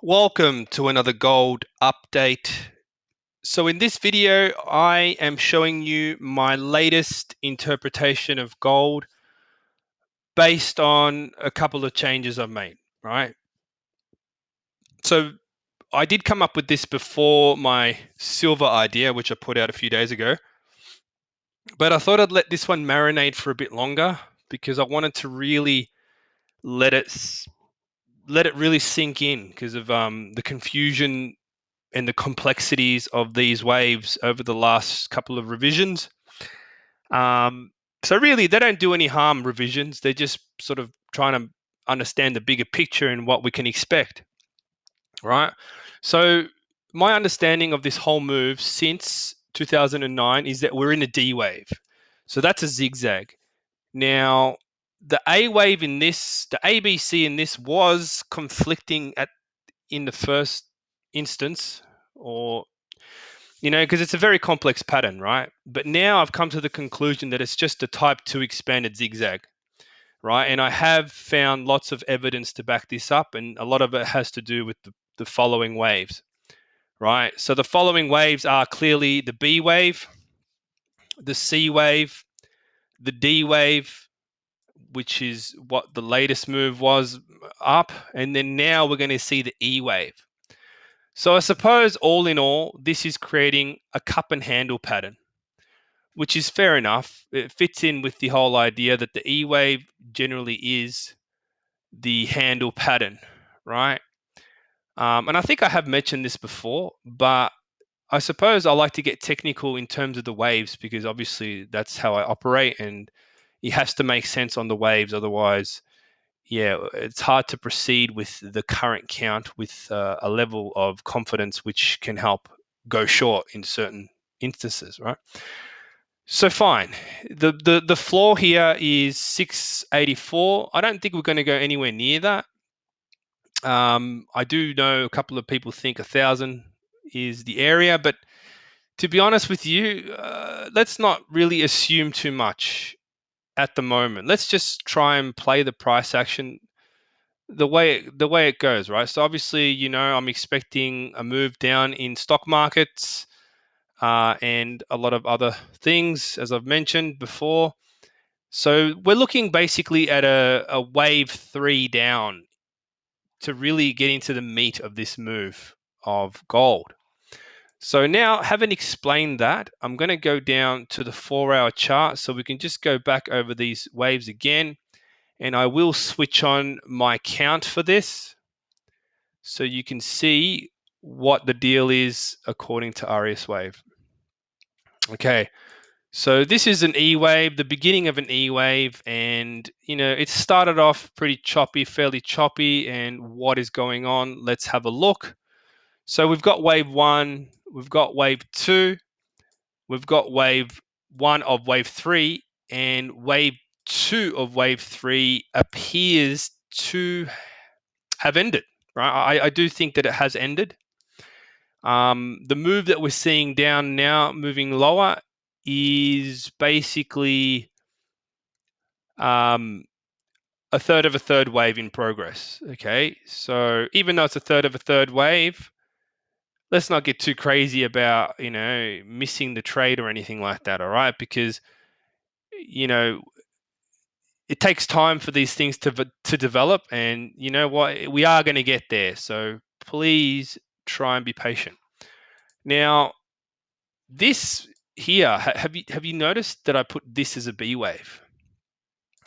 Welcome to another gold update. So in this video, I am showing you my latest interpretation of gold based on a couple of changes I've made, right? So I did come up with this before my silver idea, which I put out a few days ago, but I thought I'd let this one marinate for a bit longer because I wanted to really let it really sink in because of the confusion and the complexities of these waves over the last couple of revisions. So really, they don't do any harm, revisions. They're just sort of trying to understand the bigger picture and what we can expect, right? So my understanding of this whole move since 2009 is that we're in a D wave. So that's a zigzag. Now, the A wave in this, the ABC in this was conflicting in the first instance, or because it's a very complex pattern, right? But now I've come to the conclusion that it's just a type 2 expanded zigzag, right? And I have found lots of evidence to back this up, and a lot of it has to do with the following waves, right? So the following waves are clearly the B wave, the C wave, the D wave, which is what the latest move was up, and then now we're going to see the E wave. So I suppose all in all, this is creating a cup and handle pattern, which is fair enough. It fits in with the whole idea that the E wave generally is the handle pattern, right? And I think I have mentioned this before, but I suppose I like to get technical in terms of the waves because obviously that's how I operate, and it has to make sense on the waves. Otherwise, yeah, it's hard to proceed with the current count with a level of confidence which can help go short in certain instances, right? So fine. The floor here is 684. I don't think we're going to go anywhere near that. I do know a couple of people think 1,000 is the area, but to be honest with you, let's not really assume too much at the moment. Let's just try and play the price action the way it goes, right? So obviously, I'm expecting a move down in stock markets and a lot of other things, as I've mentioned before. So we're looking basically at a wave 3 down to really get into the meat of this move of gold. So now, having explained that, I'm going to go down to the 4-hour chart so we can just go back over these waves again. And I will switch on my count for this so you can see what the deal is according to RS Wave. Okay, so this is an E wave, the beginning of an E wave, and it started off pretty choppy, fairly choppy. And what is going on? Let's have a look. So we've got wave 1, we've got wave 2, we've got wave 1 of wave 3, and wave 2 of wave 3 appears to have ended, right? I do think that it has ended. The move that we're seeing down now, moving lower, is basically a third of a third wave in progress. Okay, so even though it's a third of a third wave, let's not get too crazy about missing the trade or anything like that. All right, because it takes time for these things to develop, and you know what, we are going to get there. So please try and be patient. Now, this here, have you noticed that I put this as a B wave?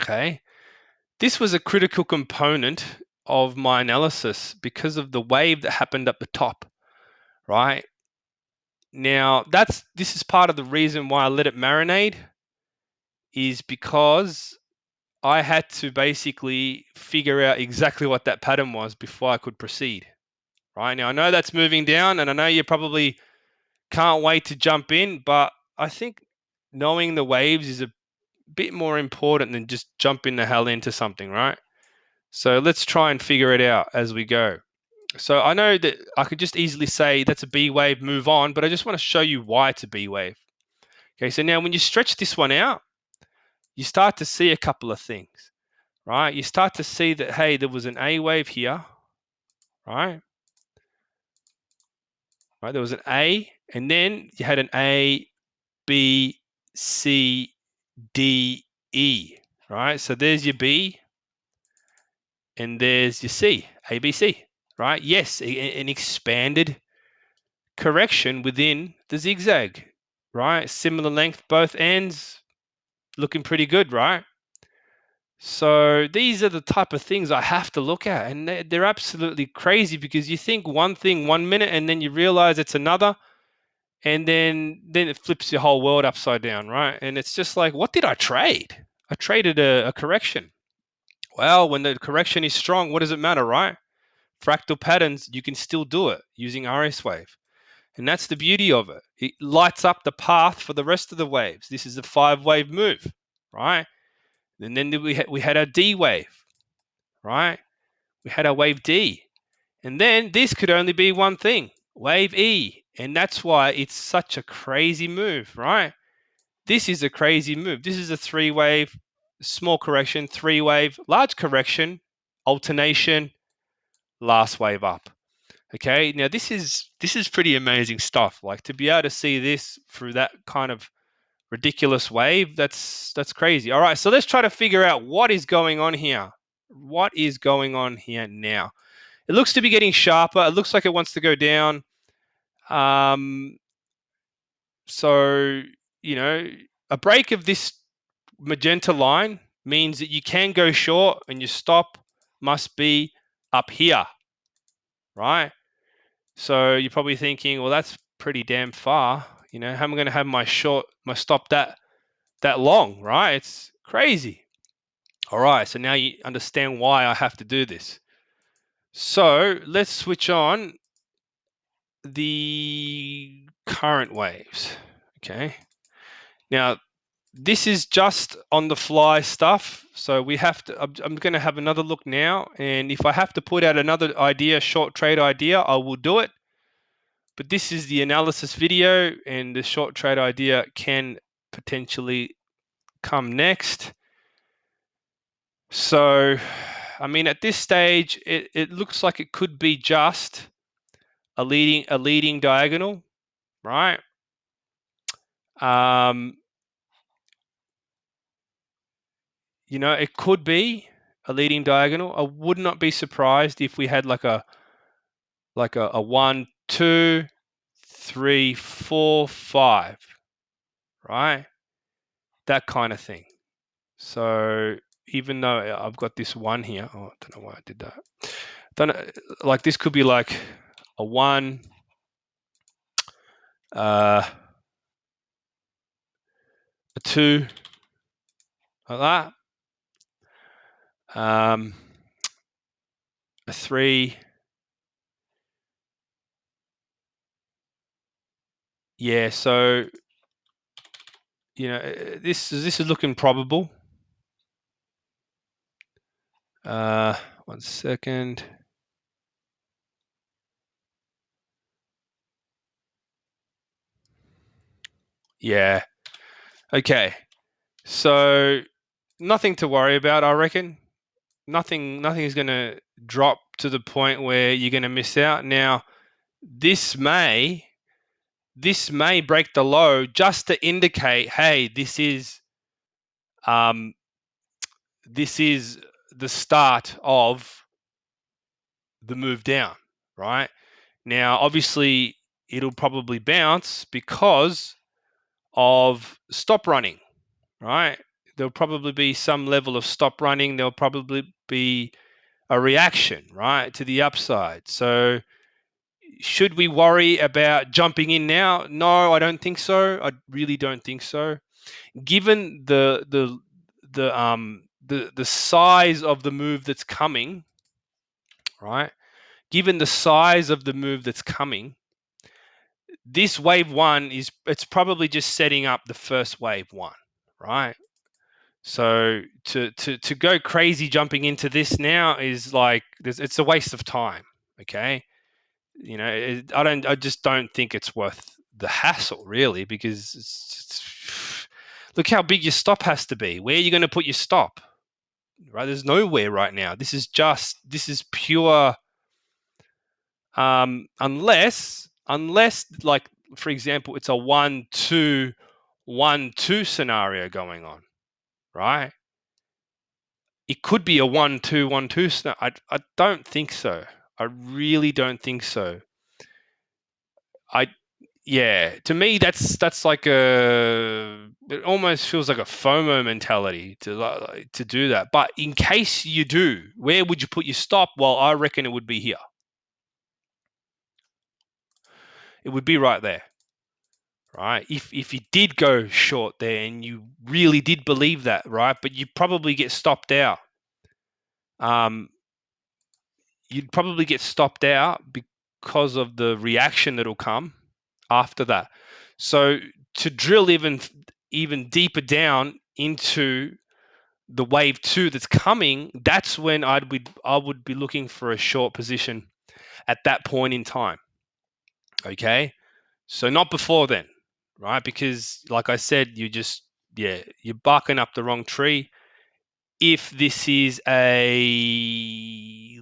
Okay, this was a critical component of my analysis because of the wave that happened at the top, right? Now, this is part of the reason why I let it marinate, is because I had to basically figure out exactly what that pattern was before I could proceed. Right now, I know that's moving down, and I know you probably can't wait to jump in, but I think knowing the waves is a bit more important than just jumping the hell into something, right? So let's try and figure it out as we go. So I know that I could just easily say that's a B wave, move on, but I just want to show you why it's a B wave. Okay, so now when you stretch this one out, you start to see a couple of things, right? You start to see that, hey, there was an A wave here, right? right? There was an A, and then you had an A, B, C, D, E, right? So there's your B, and there's your C, A, B, C, right? Yes, an expanded correction within the zigzag, right? Similar length, both ends, looking pretty good, right? So these are the type of things I have to look at, and they're absolutely crazy because you think one thing 1 minute and then you realize it's another, and then it flips your whole world upside down, right? And it's just like, what did I trade? I traded a correction. Well, when the correction is strong, what does it matter, right? Fractal patterns, you can still do it using RS wave. And that's the beauty of it. It lights up the path for the rest of the waves. This is a 5-wave move, right? And then we had our D wave, right? We had our wave D. And then this could only be one thing, wave E. And that's why it's such a crazy move, right? This is a crazy move. This is a 3-wave, small correction, 3-wave, large correction, alternation, last wave up. Okay, now this is pretty amazing stuff. Like, to be able to see this through that kind of ridiculous wave, that's crazy. All right, so let's try to figure out what is going on here. What is going on here now? It looks to be getting sharper. It looks like it wants to go down. So, you know, a break of this magenta line means that you can go short and your stop must be up here, right? So you're probably thinking, well, that's pretty damn far. You know, how am I going to have my stop that long, right? It's crazy. All right, so now you understand why I have to do this. So let's switch on the current waves. Okay. Now, this is just on the fly stuff. So we have to, I'm going to have another look now. And if I have to put out another idea, short trade idea, I will do it. But this is the analysis video, and the short trade idea can potentially come next. So, I mean, at this stage, it looks like it could be just a leading diagonal, right? You know, it could be a leading diagonal. I would not be surprised if we had like a 1, 2, 3, 4, 5, right? That kind of thing. So even though I've got this 1 here, oh, I don't know why I did that. Don't know, like this could be like a 1, a 2, like that, a 3. Yeah, so you know, this is looking probable. 1 second. Yeah. Okay. So nothing to worry about, I reckon. Nothing is going to drop to the point where you're going to miss out. Now, this may break the low just to indicate, hey, this is the start of the move down, right? Now, obviously, it'll probably bounce because of stop running, right? There'll probably be some level of stop running. There'll probably be a reaction, right, to the upside. So should we worry about jumping in now? No, I don't think so. I really don't think so. Given the size of the move that's coming, right? Given the size of the move that's coming, this wave 1 it's probably just setting up the first wave 1, right? So to go crazy jumping into this now is like it's a waste of time. Okay, you know, I just don't think it's worth the hassle really, because look how big your stop has to be. Where are you going to put your stop? Right, there's nowhere right now. This is pure unless unless, like, for example, it's a 1-2-1-2 scenario going on, right? It could be a 1-2-1-2 scenario. I don't think so. I really don't think so. Yeah, to me that's like it almost feels like a FOMO mentality to do that. But in case you do, where would you put your stop? Well, I reckon it would be here. It would be right there, right? If you did go short there and you really did believe that, right? But you probably get stopped out. You'd probably get stopped out because of the reaction that'll come after that. So to drill even deeper down into the wave 2 that's coming, that's when I would be looking for a short position at that point in time. Okay, so not before then, right? Because like I said, you're barking up the wrong tree. If this is a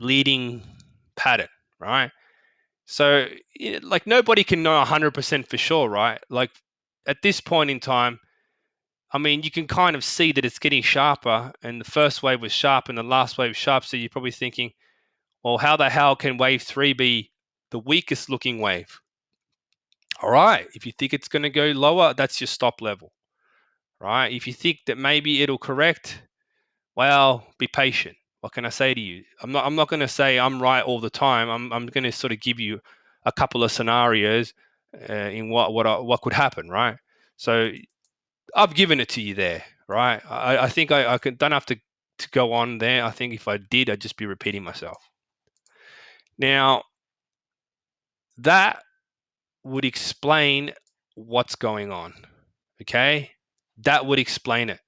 leading pattern, right? So, like, nobody can know 100% for sure, right? Like, at this point in time, I mean, you can kind of see that it's getting sharper, and the first wave was sharp and the last wave was sharp. So you're probably thinking, well, how the hell can wave 3 be the weakest looking wave? All right, if you think it's going to go lower, that's your stop level, right? If you think that maybe it'll correct, well, be patient. What can I say to you? I'm not going to say I'm right all the time. I'm going to sort of give you a couple of scenarios in what could happen, right? So I've given it to you there, right? I think don't have to go on there. I think if I did, I'd just be repeating myself. Now, that would explain what's going on, okay? That would explain it.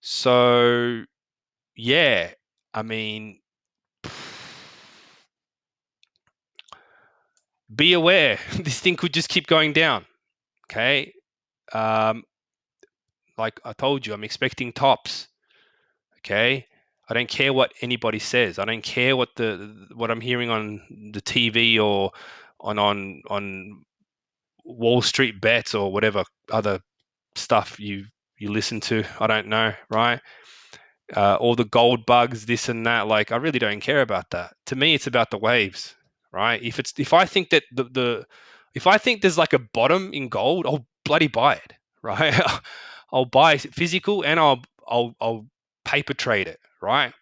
So, yeah, I mean, be aware. This thing could just keep going down, okay? Like I told you, I'm expecting tops, okay? I don't care what anybody says. I don't care what I'm hearing on the TV or on Wall Street Bets or whatever other stuff you listen to. I don't know, right? All the gold bugs, this and that. Like, I really don't care about that. To me, it's about the waves, right? If I think that if I think there's like a bottom in gold, I'll bloody buy it, right? I'll buy physical and I'll paper trade it, right?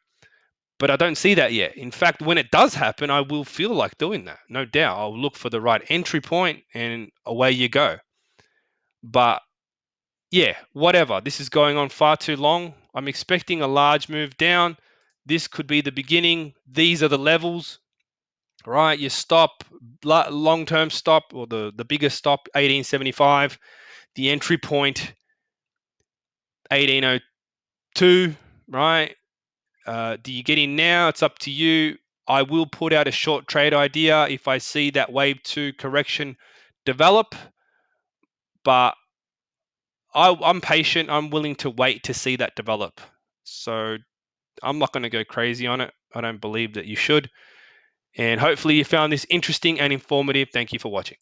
But I don't see that yet. In fact, when it does happen, I will feel like doing that, no doubt. I'll look for the right entry point and away you go. But yeah, whatever. This is going on far too long. I'm expecting a large move down. This could be the beginning. These are the levels, right? Your stop, long-term stop, or the biggest stop, 1875. The entry point, 1802, right? Do you get in now? It's up to you. I will put out a short trade idea if I see that wave 2 correction develop, but I'm patient. I'm willing to wait to see that develop. So I'm not going to go crazy on it. I don't believe that you should. And hopefully you found this interesting and informative. Thank you for watching.